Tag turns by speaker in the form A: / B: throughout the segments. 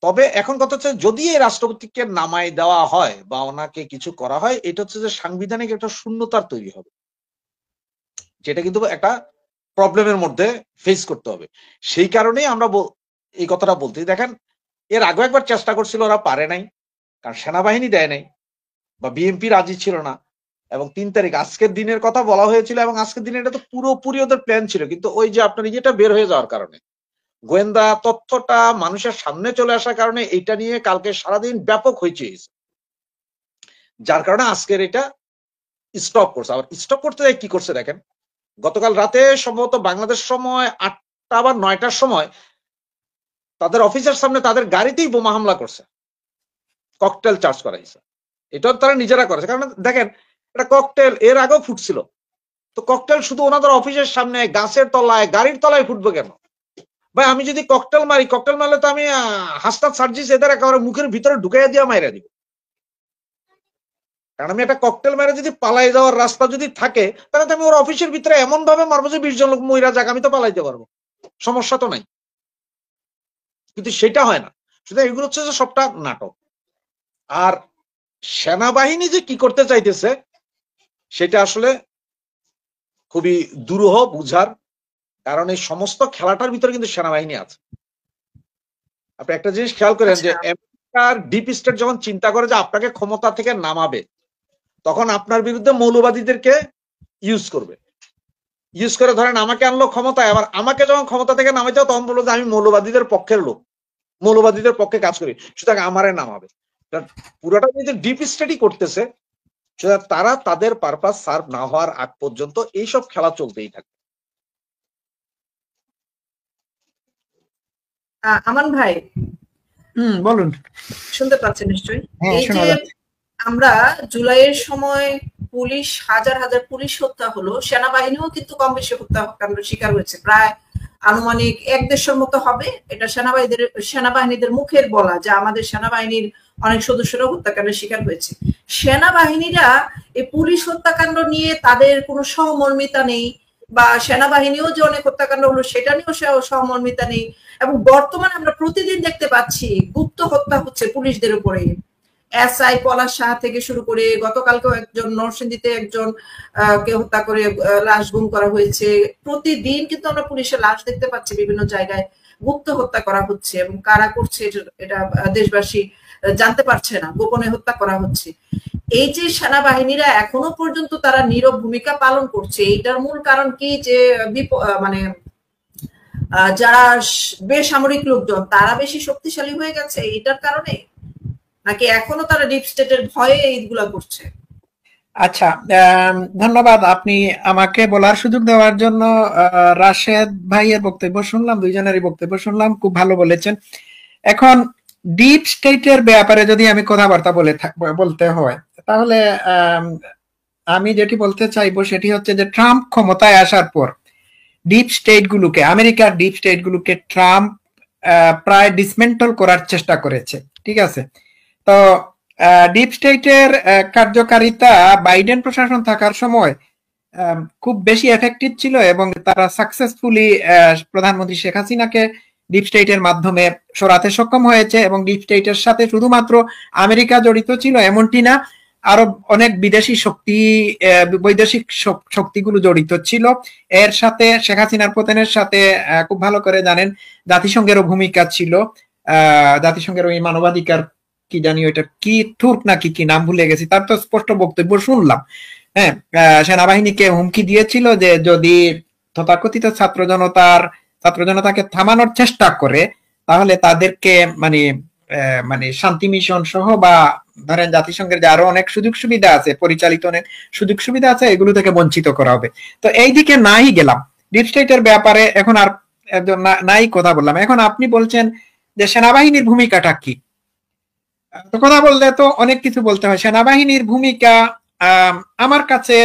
A: তবে এখন কথা হচ্ছে যদি এই রাষ্ট্রপতিকে নামাই দেওয়া হয় বা ওনাকে কিছু করা হয়, এটা হচ্ছে যে সাংবিধানিক একটা শূন্যতার তৈরি হবে, যেটা কিন্তু একটা প্রবলেমের মধ্যে ফেস করতে হবে। সেই কারণেই আমরা এই কথাটা বলতে, দেখেন এর আগে একবার চেষ্টা করছিল, ওরা পারে নাই, কারণ সেনাবাহিনী দেয় নাই বা বিএনপি রাজি ছিল না। এবং 3 তারিখ আজকের দিনের কথা বলা হয়েছিল, এবং আজকের দিনে এটা তো পুরোপুরি ওদের প্ল্যান ছিল, কিন্তু ওই যে আপনার ইয়েটা বের হয়ে যাওয়ার কারণে, গোয়েন্দা তথ্যটা মানুষের সামনে চলে আসার কারণে এটা নিয়ে কালকে সারাদিন ব্যাপক হইচই হয়েছে, যার কারণে আজকের এটা স্টপ করছে। আবার স্টপ করতে যাই কি করছে দেখেন, গতকাল রাতে সম্ভবত বাংলাদেশ সময় 8টা বা 9টার সময় তাদের অফিসের সামনে তাদের গাড়িতেই বোমা হামলা করছে, ককটেল চার্জ করাইছে। এটাও তারা নিজেরা করেছে, কারণ দেখেন এটা ককটেল এর আগেও ফুটছিল, তো ককটেল শুধু ওনাদের অফিসের সামনে, গাছের তলায়, গাড়ির তলায় ফুটবে কেন ভাই? আমি যদি ককটেল মারি, ককটেল মারলে তো আমি হাসনাত সার্জিস এদের একেবারে মুখের ভিতরে ঢুকাইয়া দিয়ে মাইরা দিব, কারণ আমি একটা ককটেল মেরে যদি পালাই যাওয়ার রাস্তা যদি থাকে, তাহলে তো আমি ওর অফিসের ভিতরে এমন ভাবে মারবো যে 20 জন লোক মহিলা যাক, আমি তো পালাইতে পারবো, সমস্যা তো নাই। কিন্তু সেটা হয় না, শুধু এগুলো হচ্ছে যে সবটা নাটক। আর সেনাবাহিনী যে কি করতে চাইতেছে সেটা আসলে খুবই দুরূহ বুঝার, কারণ এই সমস্ত খেলাটার ভিতরে কিন্তু সেনাবাহিনী আছে। আপনি একটা জিনিস খেয়াল করেন যে আমেরিকার ডিপ স্টেট যখন চিন্তা করে যে আপনাকে ক্ষমতা থেকে নামাবে, তখন আপনার বিরুদ্ধে মৌলবাদীদেরকে ইউজ করবে, ইউজ করে ধরেন আমাকে আনলো ক্ষমতায়, আবার আমাকে যখন ক্ষমতা থেকে নামাইতে হবে তখন বললো যে আমি মৌলবাদীদের পক্ষের লোক, মৌলবাদীদের পক্ষে কাজ করি, সুতরাং আমারে নামাবে। পুরোটা যদি ডিপ স্টাডি করতেছে, তারা তাদের পারপাস সার্ভ না হওয়ার আগ পর্যন্ত এইসব খেলা চলতেই থাকে।
B: আমান ভাই,
C: বলুন,
B: শুনতে পাচ্ছেন নিশ্চয়ই?
C: হ্যাঁ,
B: এই যে আমরা জুলাইয়ের সময় পুলিশ, হাজার হাজার পুলিশ হত্যা হলো, সেনাবাহিনীও কিন্তু কম বেশি হত্যাকাণ্ড শিকার হয়েছে, প্রায় আনুমানিক 1-1.5 মতো হবে। এটা সেনাবাহিনীদের মুখের বলা যে আমাদের সেনাবাহিনীর অনেক সদস্যরা হত্যাকাণ্ডের শিকার হয়েছে। সেনাবাহিনীরা এই পুলিশ হত্যাকাণ্ড নিয়ে তাদের কোনো সহমর্মিতা নেই, বা সেনাবাহিনীও যে অনেক হত্যাকাণ্ড হলো সেটা নিয়েও সহমর্মিতা নেই। এবং বর্তমানে আমরা প্রতিদিন দেখতে পাচ্ছি গুপ্ত হত্যা হচ্ছে পুলিশদের উপরে, এসআই পলাশ সাহা থেকে শুরু করে গতকালকেও একজন নরসিংদীতে একজন কে হত্যা করে লাশ গুম করা হয়েছে। প্রতিদিন কিন্তু আমরা পুলিশের লাশ দেখতে পাচ্ছি বিভিন্ন জায়গায় গুপ্ত হত্যা করা হচ্ছে, এবং কারা করছে এটা দেশবাসী জানতে পারছে না, গোপনে হত্যা করা হচ্ছে। এই যে সেনাবাহিনীরা এখনো পর্যন্ত তারা নীরব ভূমিকা পালন করছে, এইটার মূল কারণ কি? যে মানে যারা বেসামরিক লোকজন তারা বেশি শক্তিশালী হয়ে গেছে এটার কারণে, নাকি এখনো তারা ডিপ স্টেটের ভয়ে এইগুলা করছে?
C: আচ্ছা, ধন্যবাদ আপনি আমাকে বলার সুযোগ দেওয়ার জন্য। রাশেদ ভাইয়ের বক্তব্য শুনলাম, দুইজনেরই বক্তব্য শুনলাম, খুব ভালো বলেছেন। এখন ডিপ স্টেটের ব্যাপারে যদি আমি কথাবার্তা বলতে হয়, তাহলে আমি যেটি বলতে চাইবো সেটি হচ্ছে যে ট্রাম্প ক্ষমতায় আসার পর ডিপ স্টেট গুলোকে, আমেরিকার ডিপ স্টেট গুলোকে ট্রাম্প প্রায় ডিসমেন্টল করার চেষ্টা করেছে, ঠিক আছে? তো ডিপ স্টেটের কার্যকারিতা বাইডেন প্রশাসন থাকার সময় খুব বেশি এফেক্টিভ ছিল, এবং তারা সাকসেসফুলি প্রধানমন্ত্রী শেখ হাসিনাকে ডিপ স্টেটের মাধ্যমে সরাতে সক্ষম হয়েছে। এবং ডিপ স্টেটের সাথে শুধুমাত্র আমেরিকা জড়িত ছিল এমনটি না, আরো অনেক বিদেশি শক্তি, বৈদেশিক শক্তিগুলো জড়িত ছিল এর সাথে। শেখ হাসিনার পতনের সাথে খুব ভালো করে জানেন জাতিসংঘেরও ভূমিকা ছিল। জাতিসংঘের ওই মানবাধিকার কি জানি ওইটা কি তুর্ক নাকি কি নাম ভুলে গেছি, তার তো স্পষ্ট বক্তব্য শুনলাম। হ্যাঁ, সেনাবাহিনীকে হুমকি দিয়েছিল যে যদি তথাকথিত ছাত্র জনতাকে থামানোর চেষ্টা করে তাহলে তাদেরকে মানে শান্তি মিশন সহ বা ধরেন জাতিসংঘের যে আরো অনেক সুযোগ সুবিধা আছে, পরিচালিত অনেক সুযোগ সুবিধা আছে, এগুলো থেকে বঞ্চিত করা হবে। তো এই দিকে নাই গেলাম, ডিপ স্টেটের ব্যাপারে এখন আর নাই কথা বললাম। এখন আপনি বলছেন যে সেনাবাহিনীর ভূমিকাটা কি? তো কথা বললে তো অনেক কিছু বলতে হয়। সেনাবাহিনীর ভূমিকা আমার কাছে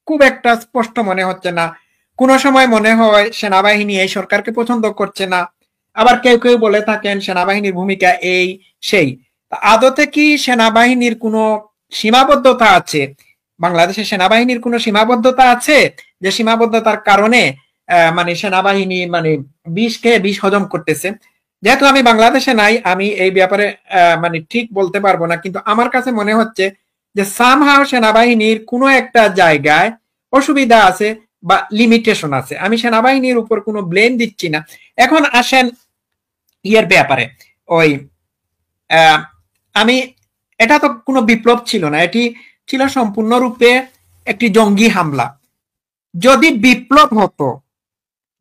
C: খুব একটা স্পষ্ট মনে হচ্ছে না। কোন সময় মনে হয় সেনাবাহিনী এই সরকারকে পছন্দ করছে না, আবার কেউ কেউ বলে থাকেন সেনাবাহিনীর ভূমিকা এই সেই। আদতে কি সেনাবাহিনীর কোনো সীমাবদ্ধতা আছে? বাংলাদেশের সেনাবাহিনীর কোনো সীমাবদ্ধতা আছে যে সীমাবদ্ধতার কারণে মানে সেনাবাহিনী বিষ খেয়ে বিষ হজম করতেছে? যেহেতু আমি বাংলাদেশে নাই, আমি এই ব্যাপারে মানে ঠিক বলতে পারবো না, কিন্তু আমার কাছে মনে হচ্ছে যে সামহাও সেনাবাহিনীর কোনো একটা জায়গায় অসুবিধা আছে বা লিমিটেশন আছে। আমি সেনাবাহিনীর উপর কোনো ব্লেম দিচ্ছি না। এখন আসেন ইয়ের ব্যাপারে, ওই আমি, এটা তো কোনো বিপ্লব ছিল না, এটি ছিল সম্পূর্ণরূপে একটি জঙ্গি হামলা। যদি বিপ্লব হতো,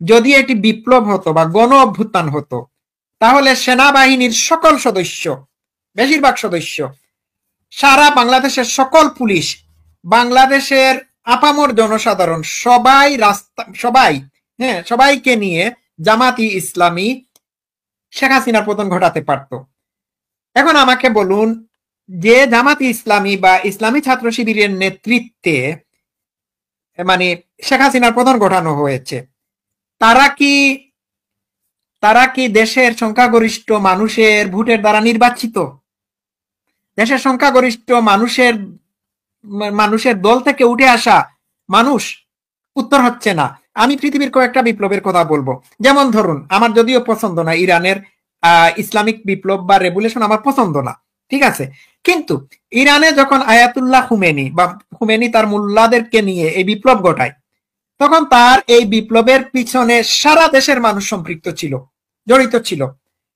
C: যদি এটি বিপ্লব হতো বা গণ অভ্যুত্থান হতো, তাহলে সেনাবাহিনীর সকল সদস্য, বেশিরভাগ সদস্য, সারা বাংলাদেশের সকল পুলিশ, বাংলাদেশের আপামর জনসাধারণ সবাই রাস্তা, সবাইকে নিয়ে জামাতি ইসলামী শেখ হাসিনার পতন ঘটাতে পারত। এখন আমাকে বলুন, যে জামাতি ইসলামী বা ইসলামী ছাত্র শিবিরের নেতৃত্বে মানে শেখ হাসিনার পতন ঘটানো হয়েছে, তারা কি দেশের সংখ্যাগরিষ্ঠ মানুষের ভোটের দ্বারা নির্বাচিত? দেশের সংখ্যাগরিষ্ঠ মানুষের দল থেকে উঠে আসা মানুষ? উত্তর হচ্ছে না। আমি পৃথিবীর কয়েকটা বিপ্লবের কথা বলবো, যেমন ধরুন, আমার যদিও পছন্দ না ইরানের ইসলামিক বিপ্লব বা রেভলিউশন, আমার পছন্দ না, ঠিক আছে, কিন্তু ইরানে যখন আয়াতুল্লাহ খুমেনি তার মুল্লাদেরকে নিয়ে এই বিপ্লব ঘটায়, তখন তার এই বিপ্লবের পিছনে সারা দেশের মানুষ সম্পৃক্ত ছিল, জড়িত ছিল।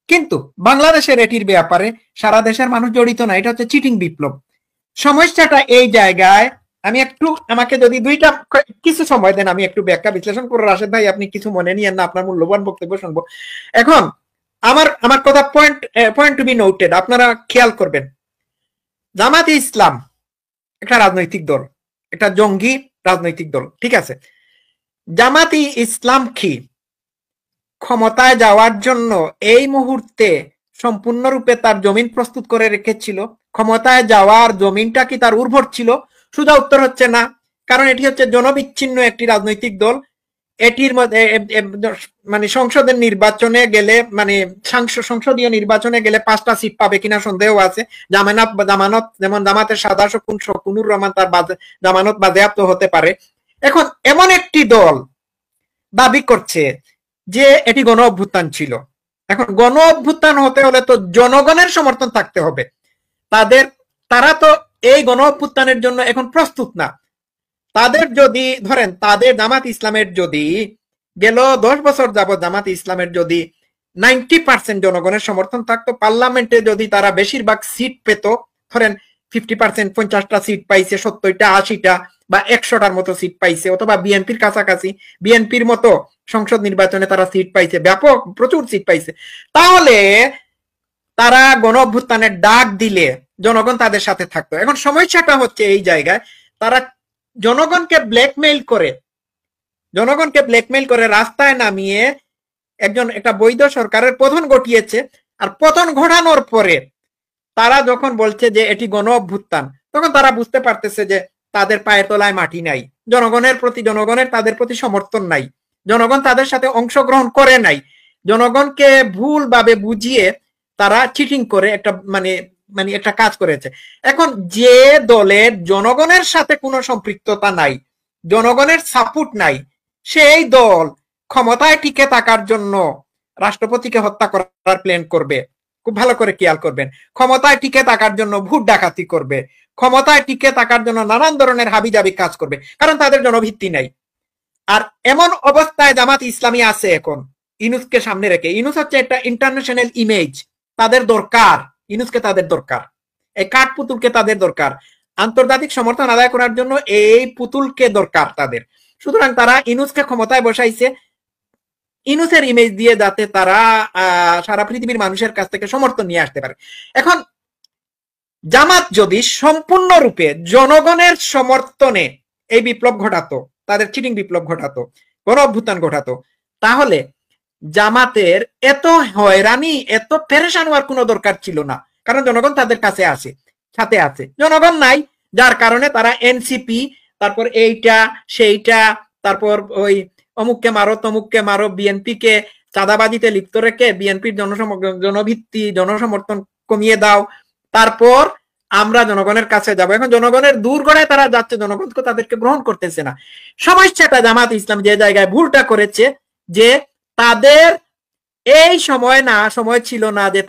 C: কিন্তু বাংলাদেশের এটির ব্যাপারে সারা দেশের মানুষ জড়িত না। এটা হচ্ছে চিটিং বিপ্লব। সমস্যাটা এই জায়গায়, আমি একটু, আমাকে যদি কিছু সময় দেন, আমি একটু ব্যাখ্যা বিশ্লেষণ করবো। রাশেদ ভাই, আপনি কিছু মনে নিয়েন না, আপনার মূল্যবান বক্তব্য শুনবো। এখন আমার কথা পয়েন্ট টু বি নোটেড, আপনারা খেয়াল করবেন। জামাতে ইসলাম একটা রাজনৈতিক দল, একটা জঙ্গি রাজনৈতিক দল, ঠিক আছে। জামাতি ইসলাম কি ক্ষমতায় যাওয়ার জন্য এই মুহূর্তে সম্পূর্ণরূপে তার জমিন প্রস্তুত করে রেখেছিল? ক্ষমতায় যাওয়ার জমিনটা কি তার উর্বর ছিল? সোজা উত্তর হচ্ছে না, কারণ এটি হচ্ছে জনবিচ্ছিন্ন একটি রাজনৈতিক দল। এটির মধ্যে মানে সংসদের নির্বাচনে গেলে, মানে সংসদীয় নির্বাচনে গেলে 5টা সিট পাবে কিনা সন্দেহ আছে। জামানত যেমন জামাতের সাদা শকুনুর রহমান, তার জামানত বাজেয়াপ্ত হতে পারে। এখন এমন একটি দল দাবি করছে যে এটি গণ অভ্যুত্থান ছিল। এখন গণ অভ্যুত্থান হতে হলে তো জনগণের সমর্থন থাকতে হবে। তারা তো এই গণ অভ্যুত্থানের জন্য এখন প্রস্তুত না। তাদের যদি ধরেন, তাদের জামাত ইসলামের যদি গেল 10 বছর যাবত জামাত ইসলামের যদি 90% জনগণের সমর্থন থাকতো, পার্লামেন্টে যদি তারা বেশিরভাগ সিট পেত, ধরেন 50%, 50টা সিট পাইছে, 70টা 80টা বা 100টার মতো সিট পাইছে, অথবা বিএনপির কাছাকাছি, বিএনপির মতো সংসদ নির্বাচনে তারা সিট পাইছে, ব্যাপক প্রচুর সিট পাইছে, তাহলে তারা গণ অভ্যুত্থানের ডাক দিলে জনগণ তাদের সাথে থাকতো। এখন সমস্যাটা হচ্ছে এই জায়গায়, তারা জনগণকে ব্ল্যাকমেইল করে রাস্তায় নামিয়ে একটা বৈধ সরকারের পতন ঘটিয়েছে। আর পতন ঘটানোর পরে তারা যখন বলছে যে এটি গণ অভ্যুত্থান, তখন তারা বুঝতে পারতেছে যে তাদের পায়ের তলায় মাটি নাই, জনগণের তাদের প্রতি সমর্থন নাই, জনগণ তাদের সাথে অংশগ্রহণ করে নাই। জনগণকে ভুলভাবে বুঝিয়ে তারা চিটিং করে একটা কাজ করেছে। এখন যে দলের জনগণের সাথে কোনো সম্পৃক্ততা নাই, জনগণের সাপোর্ট নাই, সেই দল ক্ষমতায় টিকে থাকার জন্য রাষ্ট্রপতিকে হত্যা করার প্ল্যান করবে। খুব ভালো করে খেয়াল করবেন, ক্ষমতায় টিকে থাকার জন্য ভোট ডাকাতি করবে, ক্ষমতায় টিকে থাকার জন্য নানান ধরনের হাবিজাবি কাজ করবে, কারণ তাদের জনভিত্তি নাই। আর এমন অবস্থায় জামাত ইসলামী আছে এখন ইউনূসকে সামনে রেখে। ইউনূস হচ্ছে একটা ইন্টারন্যাশনাল ইমেজ, তাদের দরকার, ইউনূসকে তাদের দরকার, এই কাঠ পুতুলকে তাদের দরকার, আন্তর্জাতিক সমর্থন আদায় করার জন্য এই পুতুলকে দরকার তাদের। সুতরাং তারা ইউনূসকে ক্ষমতায় বসাইছে ইউনূসের ইমেজ দিয়ে, যাতে তারা সারা পৃথিবীর মানুষের কাছ থেকে সমর্থন নিয়ে আসতে পারে। এখন জামাত যদি সম্পূর্ণরূপে জনগণের সমর্থনে এই বিপ্লব ঘটাতো, তাদের চিটিং বিপ্লব ঘটাতো, গণ অভ্যুত্থান ঘটাতো, তাহলে জামাতের এত হয়রানি, এত পেরেশান হওয়ার কোনো দরকার ছিল না, কারণ জনগণ তাদের কাছে সাথে আছে। জনগণ নাই, যার কারণে তারা এনসিপি, তারপর এইটা সেইটা, তারপর ওই অমুককে মারো তমুককে মারো, বিএনপি কে চাঁদাবাজিতে লিপ্ত রেখে বিএনপির জনভিত্তি, জনসমর্থন কমিয়ে দাও, তারপর আমরা জনগণের কাছে যাব। এখন জনগণের দূর গড়ায় তারা যাচ্ছে, জনগণকে তাদেরকে গ্রহণ করতেছে না। সমস্যাটা জামাত ইসলাম যে জায়গায় ভুলটা করেছে, যে তাদের এই সময় ছিল না যে